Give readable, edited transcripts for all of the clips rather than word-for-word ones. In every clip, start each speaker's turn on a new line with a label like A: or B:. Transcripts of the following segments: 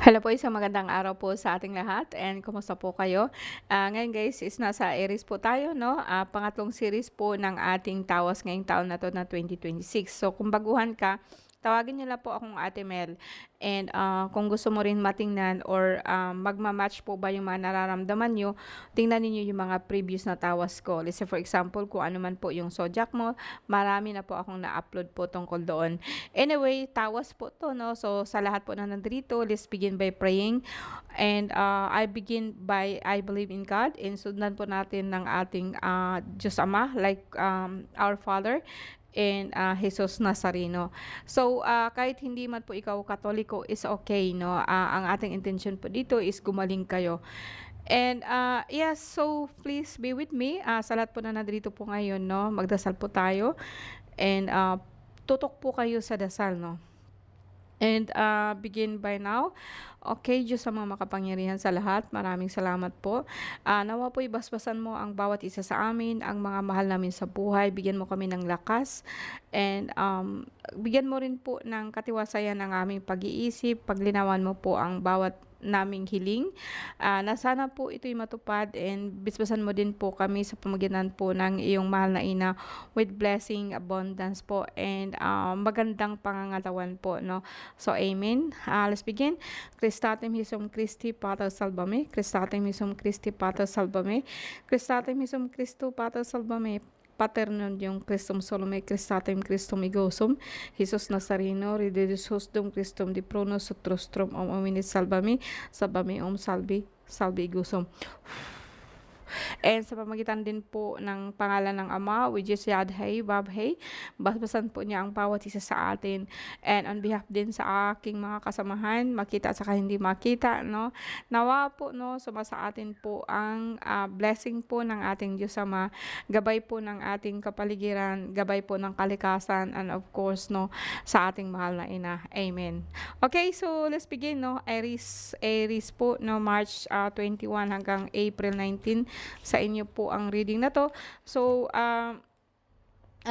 A: Hello po, isang magandang araw po sa ating lahat and kumusta po kayo? Ngayon guys is nasa Aries po tayo, no? Pangatlong series po ng ating tawas ngayong taon na to na 2026. So kung baguhan ka, tawagin niyo lang po akong Ate Mel. And kung gusto mo rin matingnan or magmamatch po ba yung mga nararamdaman nyo, tingnan niyo yung mga previous na tawas ko. Let's say for example, kung ano man po yung zodiac mo, marami na po akong na-upload po tungkol doon. Anyway, tawas po to, no? So, sa lahat po na nandito, let's begin by praying. And I begin by, I believe in God. And sundan po natin ng ating Diyos Ama, like our Father and Jesus Nazareno. So, kahit hindi man po ikaw Katoliko, is okay, no? Ang ating intention po dito is gumaling kayo. And yes, so please be with me. Sa lahat po na nandito po ngayon, no? Magdasal po tayo. And tutok po kayo sa dasal, no? And begin by now. Okay, Diyos sa mga makapangyarihan sa lahat, maraming salamat po. Nawa po ibasbasan mo ang bawat isa sa amin, ang mga mahal namin sa buhay. Bigyan mo kami ng lakas. And bigyan mo rin po ng katiwasayan ng aming pag-iisip. Paglinawan mo po ang bawat naming hiling na sana po ito'y matupad and bisbasan mo din po kami sa pamagitan po ng iyong mahal na ina with blessing, abundance po and magandang pangangatawan po, no? So amen. Let's begin. Christatem Hisum Christi Pater Salvame, Christatem Hisum Christi Pater Salvame, Christatem Hisum Christo Pater Salvame, Paternum Deum Christum Solome Christatem Christum Igosum, Jesus Nazareno, Rededus Dum Christum di Prono Sutrostrum Hominis Salvami, Salvami Salvi, Salvi Igosum. And sa pamagitan din po ng pangalan ng Ama, which is Yadhey, Babhey, basbasan po niya ang bawat isa sa atin. And on behalf din sa aking mga kasamahan, makita at saka hindi makita, no? Nawa po, no, sumasa atin po ang blessing po ng ating Diyos Ama, gabay po ng ating kapaligiran, gabay po ng kalikasan, and of course, no, sa ating mahal na ina. Amen. Okay, so let's begin, no? Aries po, no, March 21 hanggang April 19 sa inyo po ang reading na to. So, ang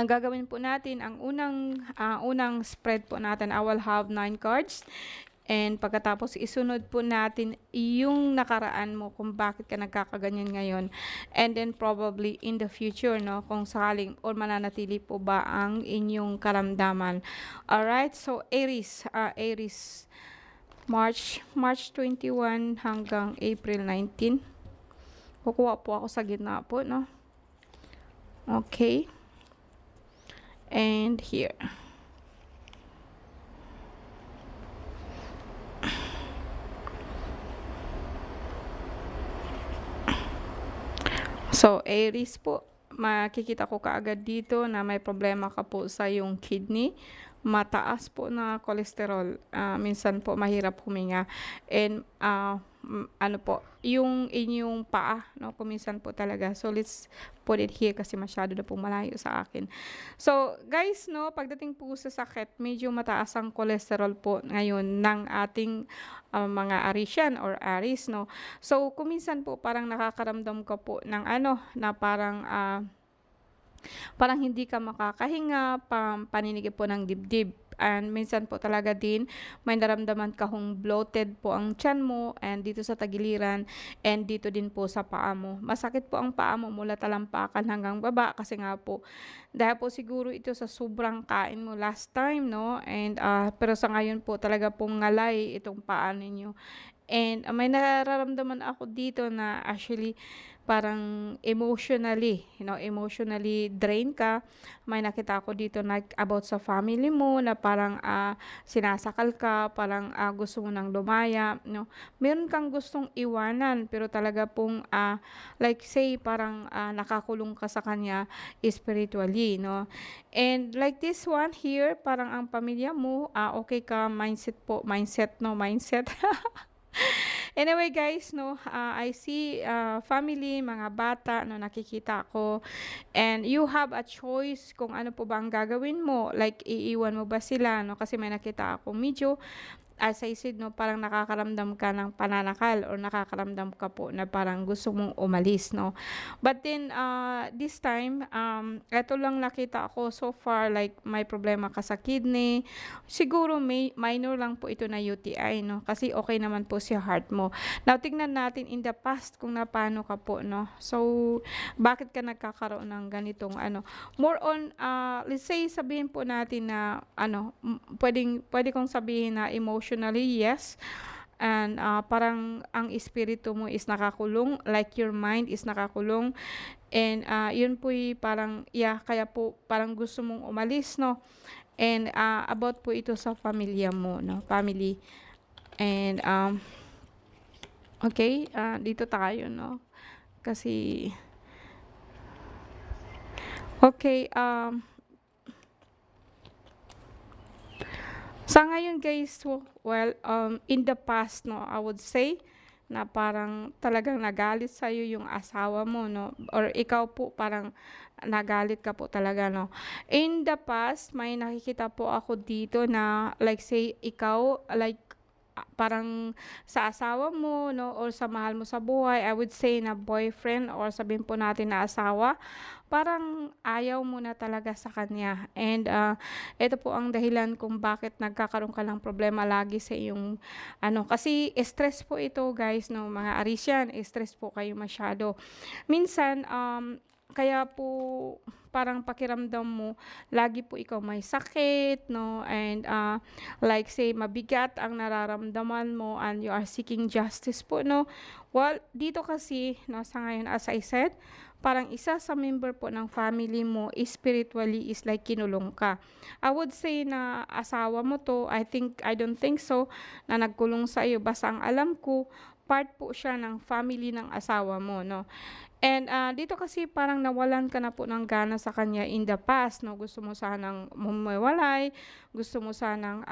A: gagawin po natin, ang unang spread po natin, I will have 9 cards. And pagkatapos isunod po natin yung nakaraan mo kung bakit ka nagkakaganyan ngayon. And then probably in the future, no, kung sakaling or mananatili po ba ang inyong karamdaman. Alright, so Aries, March 21 hanggang April 19. Kukuha po ako sa gitna po, no? Okay. And here. So, Aries po, makikita ko kaagad dito na may problema ka po sa yung kidney. Mataas po na cholesterol. Minsan po mahirap huminga. And ano po, yung inyong paa, no, kuminsan po talaga. So let's put it here kasi masyado na po malayo sa akin. So guys, no, pagdating po sa sakit, medyo mataas ang cholesterol po ngayon ng ating mga Arisian or Aries, no. So kuminsan po parang nakakaramdam ka po ng ano, na parang hindi ka makakahinga, paninig po ng dibdib. And minsan po talaga din, may naramdaman ka hong bloated po ang tiyan mo and dito sa tagiliran and dito din po sa paa mo. Masakit po ang paa mo mula talampakan hanggang baba kasi nga po, dahil po siguro ito sa sobrang kain mo last time, no? And pero sa ngayon po talaga pong ngalay itong paa ninyo. And may nararamdaman ako dito na actually parang emotionally, emotionally drained ka. May nakita ako dito na about sa family mo na parang sinasakal ka, parang gusto mo nang lumaya, no. Meron kang gustong iwanan pero talaga pong like say parang nakakulong ka sa kanya spiritually, no. And like this one here, parang ang pamilya mo, okay ka, mindset. Anyway guys, no, I see family, mga bata, no, nakikita ko. And you have a choice kung ano po ba ang gagawin mo. Like, iiwan mo ba sila, no? Kasi may nakita ako medyo as I said 'no, parang nakakaramdam ka ng pananakal or nakakaramdam ka po na parang gusto mong umalis 'no. But then, this time, eto lang nakita ko so far like may problema ka sa kidney. Siguro minor lang po ito na UTI 'no, kasi okey naman po si heart mo. Now tignan natin in the past kung napaano ka po 'no. So, bakit ka nagkakaroon ng ganitong ano, more on, let's say sabihin po natin na ano, puwede kong sabihin na emotionally, yes, and, parang ang espiritu mo is nakakulong, like your mind is nakakulong and, yun po'y parang yeah, kaya po parang gusto mong umalis 'no, and, about po ito sa pamilya mo 'no, family and, okey, dito tayo 'no, kasi okey, sa ngayon guys, well, in the past 'no, I would say na parang talagang nagalit sa'yo yung asawa mo 'no, or ikaw po parang nagalit ka po talaga 'no. In the past, may nakikita po ako dito na like say ikaw like, parang sa asawa mo 'no or sa mahal mo sa buhay, I would say na boyfriend or sabihin po natin na asawa, parang ayaw mo na talaga sa kanya and, eto po ang dahilan kung bakit nagkakaroon ka ng problema lagi sa iyong ano, kasi stress po ito guys 'no, mga Aries stress po kayo masyado. Minsan, kaya po parang pakiramdam mo lagi po ikaw may sakit 'no and, like say mabigat ang nararamdaman mo and you are seeking justice po 'no. Well, dito kasi 'no, sa ngayon as I said, parang isa sa member po ng family mo spiritually is like kinulong ka. I would say na asawa mo 'to, I don't think so na nagkulong sa iyo, basta ang alam ko part po siya ng family ng asawa mo 'no. And, dito kasi parang nawalan ka na po ng gana sa kanya in the past 'no, gusto mo sanang humiwalay, gusto mo sanang,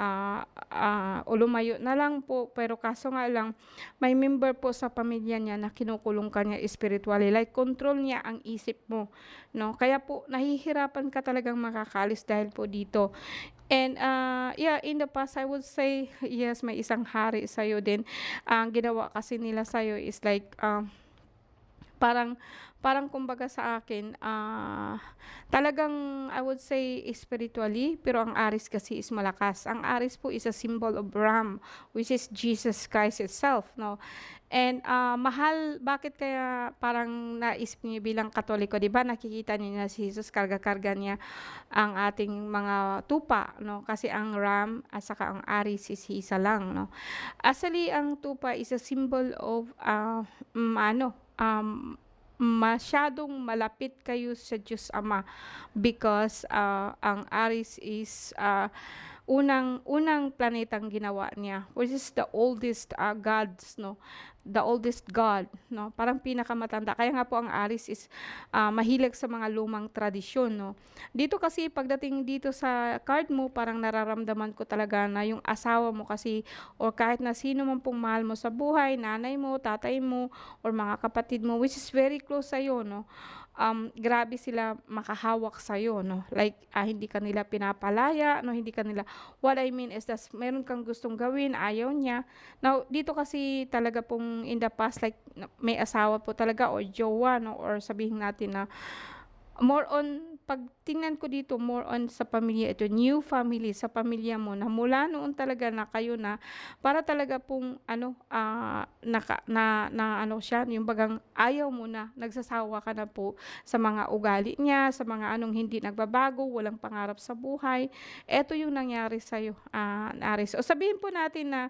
A: o lumayo na lang po, pero kaso nga lang may member po sa pamilya niya na kinukulong ka niya spiritually, like control niya ang isip mo 'no, kaya po nahihirapan ka talagang makakaalis dahil po dito. And, yeah, in the past I would say yes, may isang hari sa'yo din. Ang ginawa kasi nila sa'yo is like, parang parang kumbaga sa akin, talagang I would say spiritually, pero ang Aries kasi is malakas. Ang Aries po is a symbol of Ram, which is Jesus Christ itself, 'no. And, bakit kaya parang naisip niyo bilang Katoliko, 'di ba nakikita niyo na si Jesus karga-karga niya ang ating mga tupa, 'no, kasi ang Ram at saka ang Aries is isa lang, 'no. Actually, ang tupa is a symbol of, ano, masyadong malapit kayo sa Diyos Ama because, ang Aries is, unang unang planetang ginawa niya, which is the oldest, gods 'no, the oldest god 'no, parang pinakamatanda. Kaya nga po ang Aries is, mahilig sa mga lumang tradisyon 'no. Dito kasi pagdating dito sa card mo parang nararamdaman ko talaga na yung asawa mo kasi or kahit na sino man pong mahal mo sa buhay, nanay mo, tatay mo, or mga kapatid mo which is very close sa'yo 'no, grabe sila makahawak sa'yo 'no, like, hindi ka nila pinapalaya 'no, hindi ka nila what I mean is that meron kang gustong gawin, ayaw niya. Now, dito kasi talaga pong in the past like may asawa po talaga or jowa 'no, or sabihin natin na more on 'pag tingnan ko dito more on sa pamilya ito, new family sa pamilya mo na mula noon talaga na kayo na para talaga pong ano, na ano siya, yung bagang ayaw mo na, nagsasawa ka na po sa mga ugali niya, sa mga anong hindi nagbabago, walang pangarap sa buhay. Eto yung nangyari sa'yo, Aries. O sabihin po natin na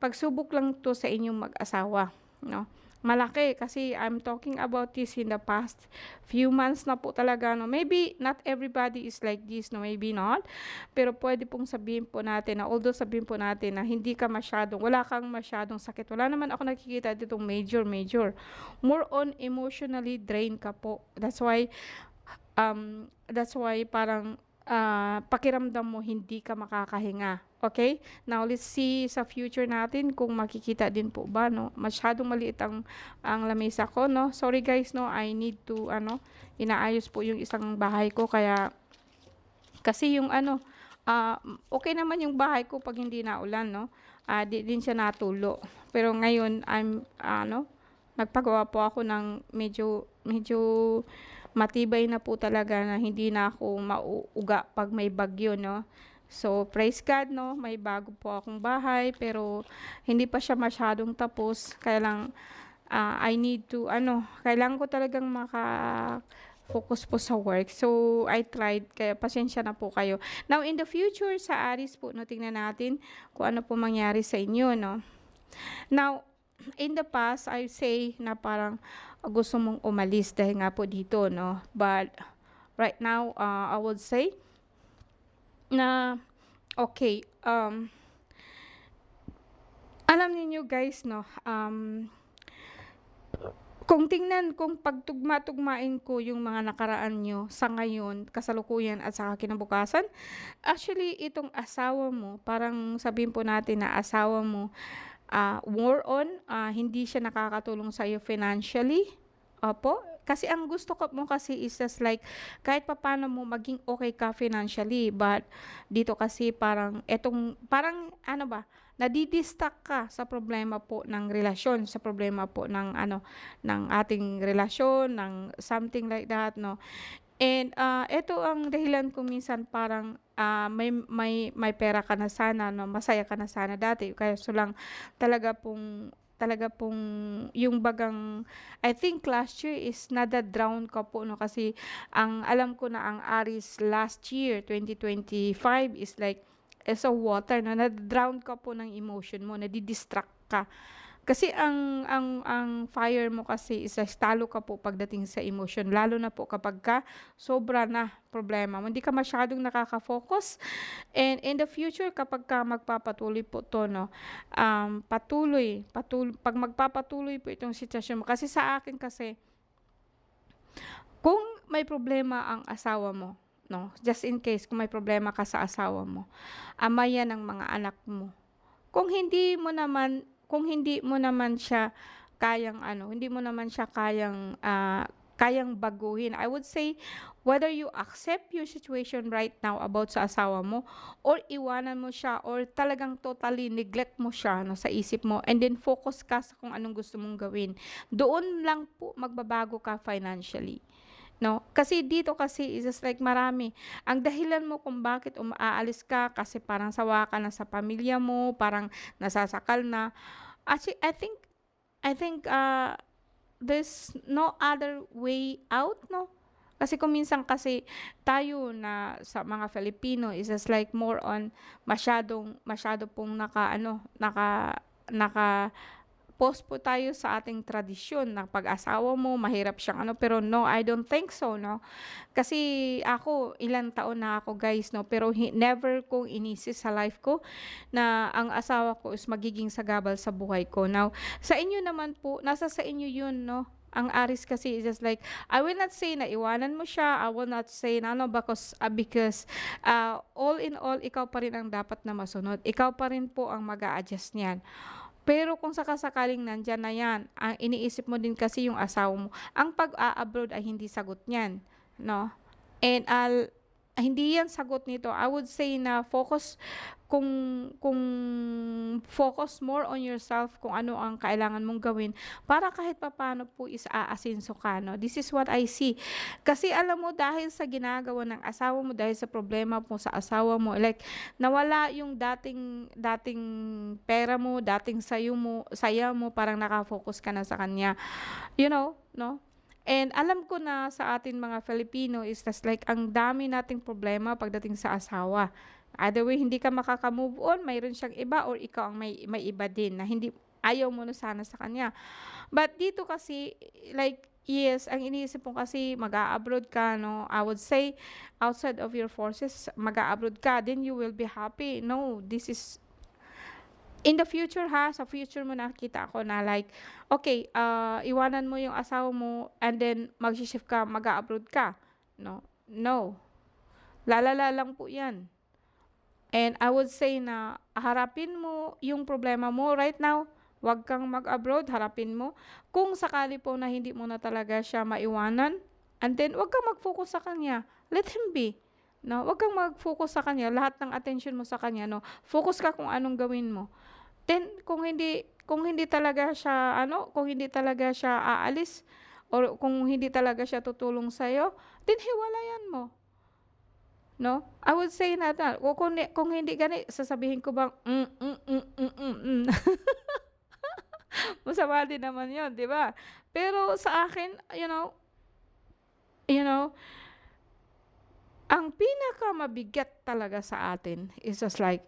A: pagsubok lang 'to sa inyong mag-asawa 'no. Malaki kasi I'm talking about this in the past few months na po talaga 'no. Maybe not everybody is like this 'no, maybe not. Pero puwede pong sabihin po natin na although sabihin po natin na wala kang masyadong sakit. Wala naman ako nakikita ditong major. More on emotionally drained ka po. That's why parang, pakiramdam mo hindi ka makakahinga, okay. Now let's see sa future natin kung makikita din po ba 'no, masyadong maliit ang lamesa ko 'no. Sorry guys 'no, I need to ano, inaayos po yung isang bahay ko kaya kasi yung ano, okey naman yung bahay ko 'pag hindi naulan 'no. di din siya natulo. Pero ngayon nagpagawa po ako ng medyo medyo matibay na po talaga na hindi na ako mauuga 'pag may bagyo 'no. So, praise God 'no, may bago po akong bahay pero hindi pa siya masyadong tapos kaya lang, I need to kailangan ko talagang focus po sa work. So, I tried kaya pasensya na po kayo. Now in the future sa Aries po 'no, tingnan natin kung ano po mangyari sa inyo 'no. Now, in the past, I say na parang gusto mong umalis dahil nga po dito, no? But right now, I would say na okay, alam niyo guys, no? Kung pagtugma-tugmain ko yung mga nakaraan nyo sa ngayon, kasalukuyan at saka kinabukasan, actually itong asawa mo, parang sabihin po natin na asawa mo, more on, hindi siya nakakatulong sa'yo financially. Opo. Kasi ang gusto ko mo kasi is just like kahit papaano mo maging okay ka financially. But dito kasi parang ano ba, nadidistract ka sa problema po ng relasyon, sa problema po ng ating relasyon, ng something like that, no? And, eto ang dahilan kung minsan parang, may pera ka na sana 'no, masaya ka na sana dati kaso lang talaga pong yung bagang I think last year is nada-drown ka po 'no, kasi ang alam ko na ang Aries last year 2025 is a water 'no, nada-drown ka po ng emotion mo, nadi-distract ka. Kasi ang fire mo kasi is talo ka po pagdating sa emotion lalo na po kapagka sobra na problema mo, hindi ka masyadong nakaka-focus. And in the future kapagka magpapatuloy po 'to 'no, 'pag magpapatuloy po itong sitwasyon mo kasi sa akin kasi, kung may problema ang asawa mo 'no, just in case kung may problema ka sa asawa mo, ama yan ng mga anak mo. Kung hindi mo naman siya kayang baguhin. I would say whether you accept your situation right now about sa asawa mo or iwanan mo siya or talagang totally neglect mo siya 'no, sa isip mo and then focus ka sa kung anong gusto mong gawin. Doon lang po magbabago ka financially. 'No, kasi dito kasi is just like marami. Ang dahilan mo kung bakit aalis ka kasi parang sawa ka na sa pamilya mo, parang nasasakal na. Actually, I think, there's no other way out 'no. Kasi kung minsan kasi tayo na sa mga Filipino is just like more on masyado pong naka post po tayo sa ating tradisyon na pag-asawa mo mahirap siyang pero no, I don't think so 'no. Kasi ako ilang taon na ako guys 'no, pero never kong inisip sa life ko na ang asawa ko is magiging sagabal sa buhay ko. Now, sa inyo naman po, nasa sa inyo 'yun 'no. Ang Aries kasi is just like, I will not say na iwanan mo siya, I will not say na because all in all, ikaw pa rin ang dapat na masunod. Ikaw pa rin po ang mag-a-adjust niyan. Pero kung sakasakaling nandiyan na 'yan, ang iniisip mo din kasi yung asawa mo, ang pag-a-abroad ay hindi sagot niyan, 'no? And hindi 'yan sagot nito. I would say na kung kung focus more on yourself kung ano ang kailangan mong gawin para kahit papaano po is aasenso ka 'no. This is what I see. Kasi alam mo dahil sa ginagawa ng asawa mo, dahil sa problema mo sa asawa mo, like nawala yung dating dating pera mo, dating saya mo, parang naka-focus ka na sa kanya. You know, 'no? And alam ko na sa atin mga Filipino is just like ang dami nating problema pagdating sa asawa. Either way, hindi ka makaka-move on, mayroon siyang iba or ikaw ang may iba din na hindi ayaw mo na sana sa kanya. But dito kasi, like, yes, ang iniisip mo kasi mag-a-abroad ka, no? I would say, outside of your forces, mag-a-abroad ka, then you will be happy. No, this is in the future ha, sa future mo nakikita ko na like, okay, iwanan mo yung asawa mo and then mag-shift ka, mag-a-abroad ka. No, no. Lalala lang po yan. And I would say na harapin mo yung problema mo right now. Huwag kang mag-abroad, harapin mo. Kung sakali po na hindi mo na talaga siya maiwanan, and then huwag kang mag-focus sa kanya. Let him be. No, huwag kang mag-focus sa kanya. Lahat ng attention mo sa kanya, no. Focus ka kung anong gawin mo. Then kung hindi talaga siya ano, kung hindi talaga siya aalis or kung hindi talaga siya tutulong sa'yo, then hiwalayan mo, 'no? I would say na kung hindi gani sasabihin ko bang, masama din naman 'yun, 'di ba? Pero sa akin, you know, ang pinakamabigat talaga sa atin is just like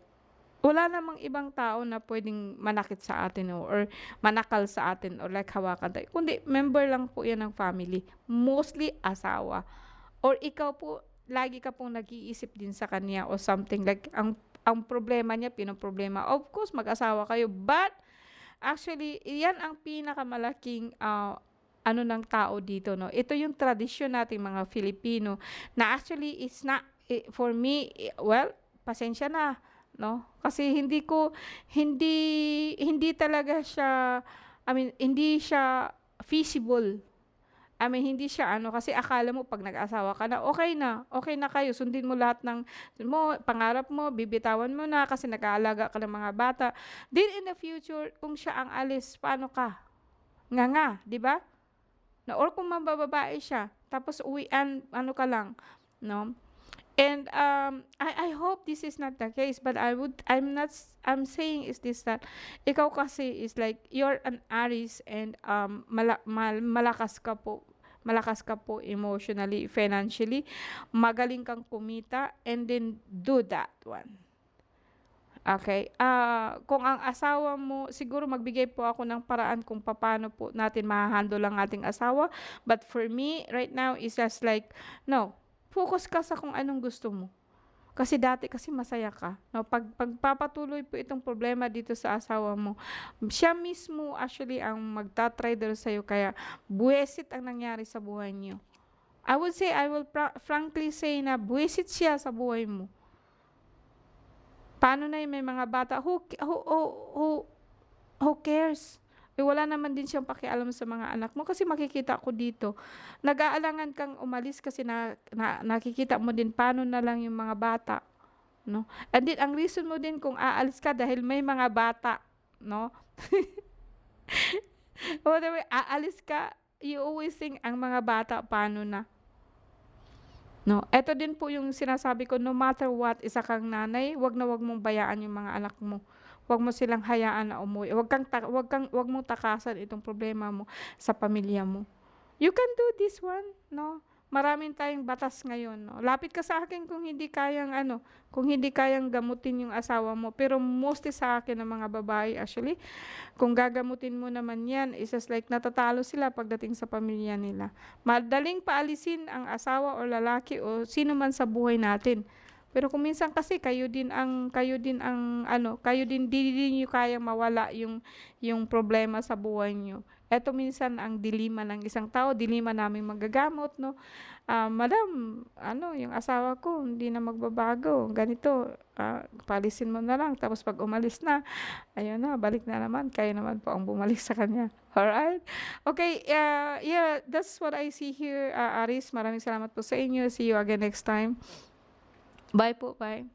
A: wala namang ibang tao na puwedeng manakit sa atin or manakal sa atin or like hawakan tayo, kundi member lang po 'yan ng family, mostly asawa or ikaw po lagi ka pong nag-iisip din sa kanya o something like ang problema niya pinoproblema. Of course mag-asawa kayo, but actually, iyan ang pinakamalaking, ano ng tao dito 'no. Ito yung tradisyon nating mga Filipino na actually it's not for me, well, pasensya na 'no, kasi hindi hindi talaga siya, I mean, hindi siya feasible. I mean, hindi siya ano, kasi akala mo 'pag nag-asawa ka na, okay na kayo, sundin mo lahat ng pangarap mo, bibitawan mo na kasi nag-aalaga ka ng mga bata. Then in the future, kung siya ang alis, paano ka? Nganga, 'di ba? Na or kung mambababae siya, tapos uwian ano ka lang, 'no? And, I hope this is not the case, but I'm saying is this that ikaw kasi is like you're an Aries and, malakas ka po emotionally, financially, magaling kang kumita and then do that one. Okay, kung ang asawa mo siguro magbigay po ako ng paraan kung papaano po natin maha-handle ang ating asawa, but for me right now is just like, no, focus ka sa kung anong gusto mo. Kasi dati kasi masaya ka, 'no, pagpapatuloy po itong problema dito sa asawa mo, siya mismo actually ang magta-trigger sa'yo kaya buwisit ang nangyari sa buhay niyo. I will frankly say na buwisit siya sa buhay mo. Paano na yung may mga bata, who cares? Eh, wala naman din siyang pakialam sa mga anak mo kasi makikita ko dito, nag-aalangan kang umalis kasi nakikita mo din paano na lang yung mga bata, 'no? And then ang reason mo din kung aalis ka dahil may mga bata, 'no? Whatever, aalis ka, you always think ang mga bata paano na. 'No, eto din po yung sinasabi ko, no matter what, isa kang nanay, 'wag na 'wag mong bayaan yung mga anak mo. 'Wag mo silang hayaan na umuwi, 'wag mong takasan itong problema mo sa pamilya mo. You can do this one, 'no. Maraming tayong batas ngayon, 'no. Lapit ka sa akin kung hindi kayang ano, kung hindi kayang gamutin yung asawa mo. Pero mostly sa akin ng mga babae actually, kung gagamutin mo naman 'yan, it's just like natatalo sila pagdating sa pamilya nila. Madaling paalisin ang asawa o lalaki o sino man sa buhay natin. Pero kung minsan kasi kayo din di din niyo kayang mawala yung problema sa buhay niyo. Eto minsan ang dilema ng isang tao, dilema naming manggagamot 'no. "Madam, ano yung asawa ko hindi na magbabago, ganito, paalisin mo na lang tapos 'pag umalis na, ayun na balik na naman, kayo naman po ang bumalik sa kanya." Alright? Okay, yeah, that's what I see here, Aris. Maraming salamat po sa inyo. See you again next time. Bye po, bye.